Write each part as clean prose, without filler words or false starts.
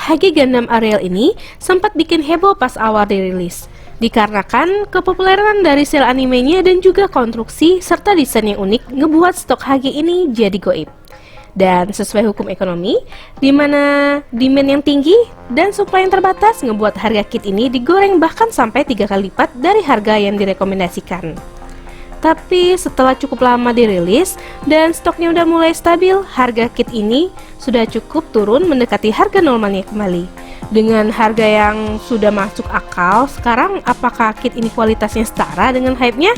HG Gundam Ariel ini sempat bikin heboh pas awal dirilis, dikarenakan kepopuleran dari sel animenya dan juga konstruksi serta desain yang unik ngebuat stok HG ini jadi goib. Dan sesuai hukum ekonomi, di mana demand yang tinggi dan supply yang terbatas ngebuat harga kit ini digoreng bahkan sampai 3 kali lipat dari harga yang direkomendasikan. Tapi setelah cukup lama dirilis dan stoknya udah mulai stabil, harga kit ini sudah cukup turun mendekati harga normalnya kembali. Dengan harga yang sudah masuk akal, sekarang apakah kit ini kualitasnya setara dengan hype-nya?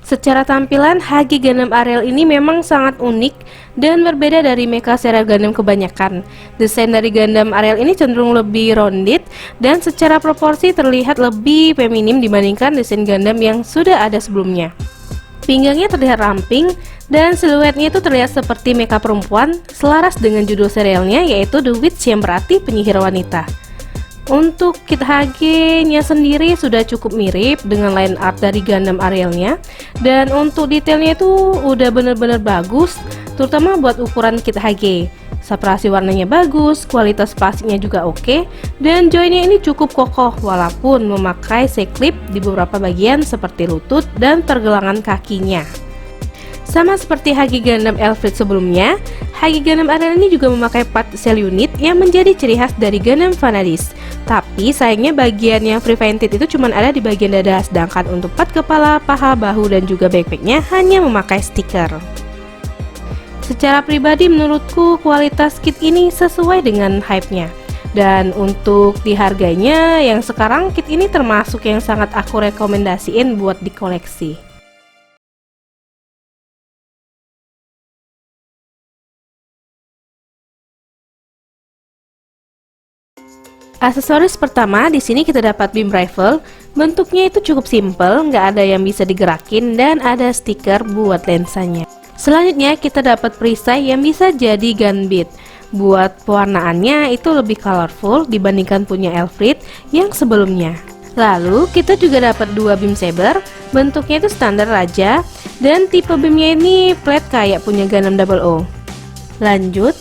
Secara tampilan, HG Gundam Ariel ini memang sangat unik dan berbeda dari mecha serial Gundam kebanyakan. Desain dari Gundam Ariel ini cenderung lebih rounded dan secara proporsi terlihat lebih feminim dibandingkan desain Gundam yang sudah ada sebelumnya. Pinggangnya terlihat ramping dan siluetnya itu terlihat seperti mecha perempuan, selaras dengan judul serialnya yaitu The Witch yang berarti penyihir wanita. Untuk kit HG-nya sendiri sudah cukup mirip dengan line art dari Gundam Ariel-nya, dan untuk detailnya itu udah bener-bener bagus, terutama buat ukuran kit HG. Saturasi warnanya bagus, kualitas plastiknya juga oke, dan joinnya ini cukup kokoh walaupun memakai C-clip di beberapa bagian seperti lutut dan pergelangan kakinya. Sama seperti HG Gundam Elfrid sebelumnya, HG Gundam Ariel ini juga memakai part cell unit yang menjadi ciri khas dari Gundam Vanadis. Tapi sayangnya bagian yang prevented itu cuma ada di bagian dada, sedangkan untuk part kepala, paha, bahu, dan juga backpacknya hanya memakai stiker. Secara pribadi menurutku kualitas kit ini sesuai dengan hype-nya. Dan untuk di harganya yang sekarang, kit ini termasuk yang sangat aku rekomendasiin buat dikoleksi. Aksesoris pertama di sini kita dapat beam rifle. Bentuknya itu cukup simple, nggak ada yang bisa digerakin dan ada stiker buat lensanya. Selanjutnya kita dapat perisai yang bisa jadi gun bit. Buat pewarnaannya itu lebih colorful dibandingkan punya Elfrid yang sebelumnya. Lalu kita juga dapat dua beam saber. Bentuknya itu standar aja dan tipe beamnya ini flat kayak punya Gundam 00. Lanjut,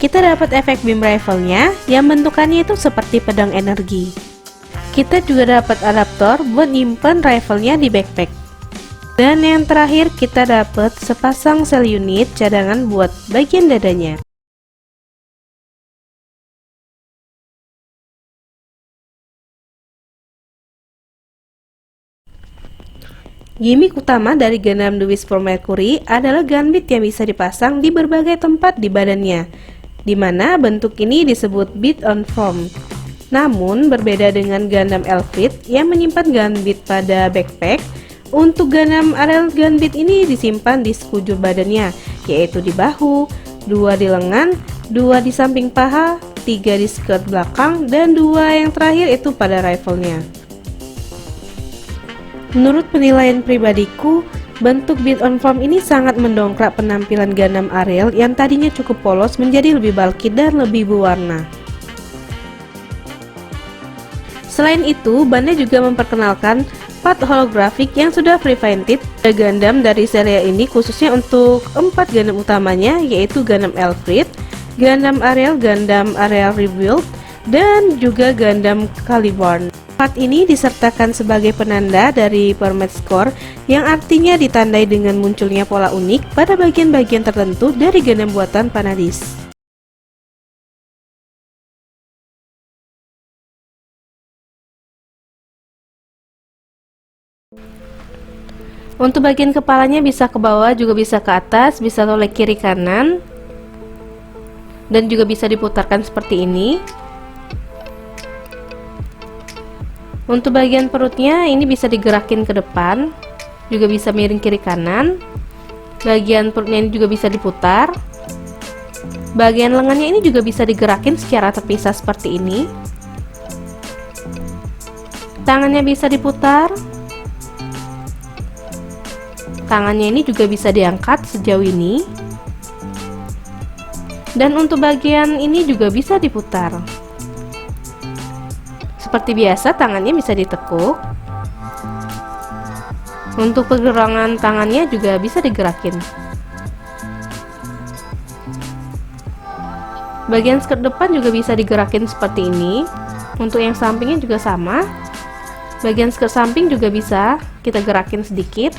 kita dapat efek beam rifle-nya yang bentukannya itu seperti pedang energi. Kita juga dapat adaptor buat nyimpen rifle-nya di backpack. Dan yang terakhir kita dapat sepasang cell unit cadangan buat bagian dadanya. Gimik utama dari Gundam The Wish for Mercury adalah gunbit yang bisa dipasang di berbagai tempat di badannya, dimana bentuk ini disebut bit on form. Namun berbeda dengan Gundam Elfrid yang menyimpan gunbit pada backpack, untuk Gundam Ariel gunbit ini disimpan di sekujur badannya, yaitu di bahu, 2 di lengan, 2 di samping paha, 3 di skirt belakang, dan 2 yang terakhir itu pada rifle-nya. Menurut penilaian pribadiku, bentuk bit on form ini sangat mendongkrak penampilan Gundam Ariel yang tadinya cukup polos menjadi lebih bulky dan lebih berwarna. Selain itu, bandnya juga memperkenalkan part holografik yang sudah prevented Gundam dari serial ini, khususnya untuk 4 Gundam utamanya, yaitu Gundam Elfrid, Gundam Ariel Rebuild, dan juga Gundam Caliburn. Part ini disertakan sebagai penanda dari permit score yang artinya ditandai dengan munculnya pola unik pada bagian-bagian tertentu dari Gundam buatan Vanadis. Untuk bagian kepalanya bisa ke bawah, juga bisa ke atas, bisa tolek kiri kanan, dan juga bisa diputarkan seperti ini. Untuk bagian perutnya ini bisa digerakin ke depan, juga bisa miring kiri kanan. Bagian perutnya ini juga bisa diputar. Bagian lengannya ini juga bisa digerakin secara terpisah seperti ini. Tangannya bisa diputar. Tangannya ini juga bisa diangkat sejauh ini. Dan untuk bagian ini juga bisa diputar. Seperti biasa, tangannya bisa ditekuk. Untuk pergelangan tangannya juga bisa digerakin. Bagian skirt depan juga bisa digerakin seperti ini. Untuk yang sampingnya juga sama. Bagian skirt samping juga bisa kita gerakin sedikit.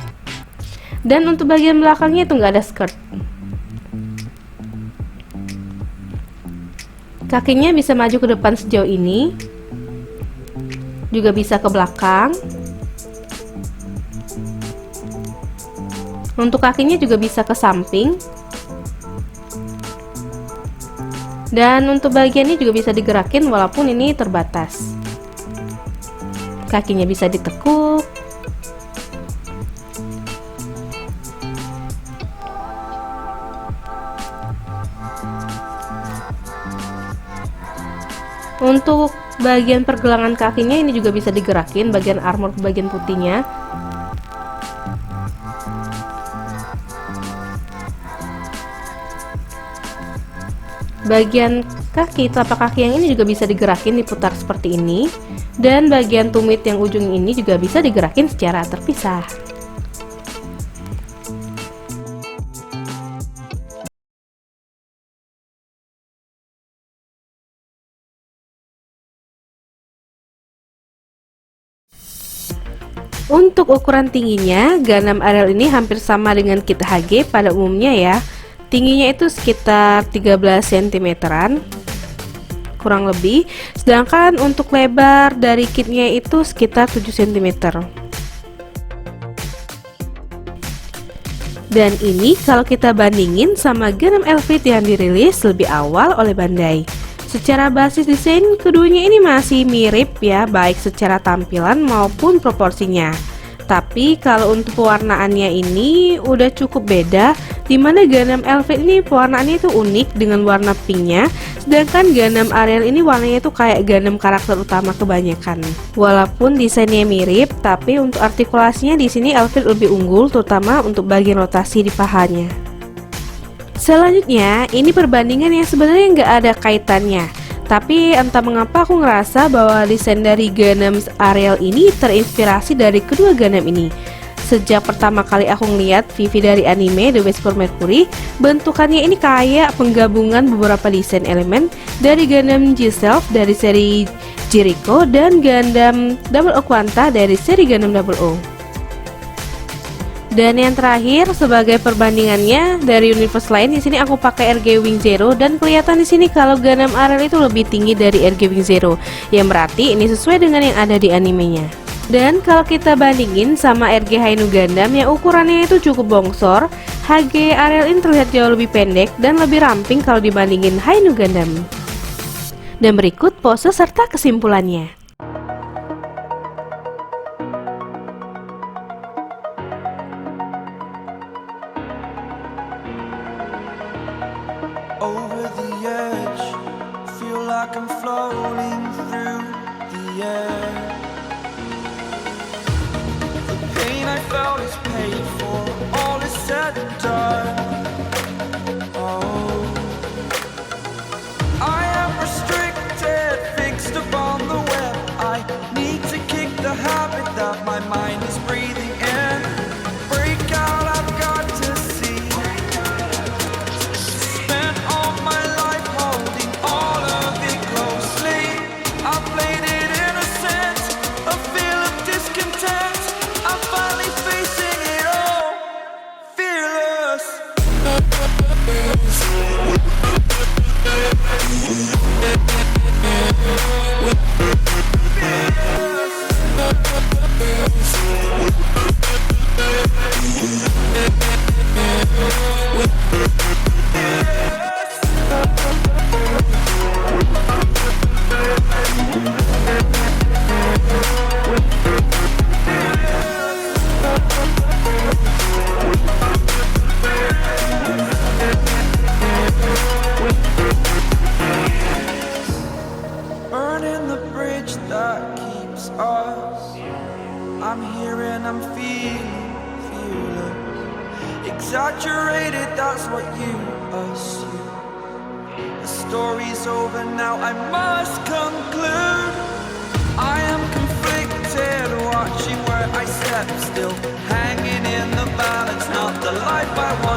Dan untuk bagian belakangnya itu nggak ada skirt. Kakinya bisa maju ke depan sejauh ini, juga bisa ke belakang. Untuk kakinya juga bisa ke samping. Dan untuk bagian ini juga bisa digerakin walaupun ini terbatas. Kakinya bisa ditekuk. Untuk bagian pergelangan kakinya ini juga bisa digerakin, bagian armor bagian putihnya. Bagian kaki, telapak kaki yang ini juga bisa digerakin, diputar seperti ini. Dan bagian tumit yang ujung ini juga bisa digerakin secara terpisah. Untuk ukuran tingginya, Gundam Ariel ini hampir sama dengan kit HG pada umumnya ya. Tingginya itu sekitar 13 cm-an kurang lebih, sedangkan untuk lebar dari kitnya itu sekitar 7 cm. Dan ini kalau kita bandingin sama Gundam Elvit yang dirilis lebih awal oleh Bandai. Secara basis desain keduanya ini masih mirip ya, baik secara tampilan maupun proporsinya. Tapi kalau untuk pewarnaannya ini udah cukup beda, dimana Gundam Elvit ini pewarnaannya itu unik dengan warna pinknya, sedangkan Gundam Ariel ini warnanya itu kayak Gundam karakter utama kebanyakan. Walaupun desainnya mirip, tapi untuk artikulasinya di sini Elvit lebih unggul, terutama untuk bagian rotasi di pahanya. Selanjutnya, ini perbandingan yang sebenarnya nggak ada kaitannya. Tapi entah mengapa aku ngerasa bahwa desain dari Gundam Ariel ini terinspirasi dari kedua Gundam ini. Sejak pertama kali aku ngeliat Vivi dari anime The Whisper Mercury, bentukannya ini kayak penggabungan beberapa desain elemen dari Gundam G-Self dari seri Jericho dan Gundam Double O Quanta dari seri Gundam Double O. Dan yang terakhir sebagai perbandingannya dari universe lain, di sini aku pakai RG Wing Zero dan kelihatan di sini kalau Gundam Ariel itu lebih tinggi dari RG Wing Zero, yang berarti ini sesuai dengan yang ada di animenya. Dan kalau kita bandingin sama RG Hainu Gundam yang ukurannya itu cukup bongsor, HG Ariel ini terlihat jauh lebih pendek dan lebih ramping kalau dibandingin Hainu Gundam. Dan berikut pose serta kesimpulannya. Over the edge, feel like I'm floating through the air. The pain I felt is paid for, all is said and done. Oh, I am restricted, fixed upon the web. I need to kick the habit that my mind is breathing in. Break out, I've got to see. Burning the bridge that keeps us. I'm here and I'm feeling exaggerated, that's what you assume. The story's over now, I must conclude. I am conflicted, watching where where I step still, hanging in the balance, not the life I want.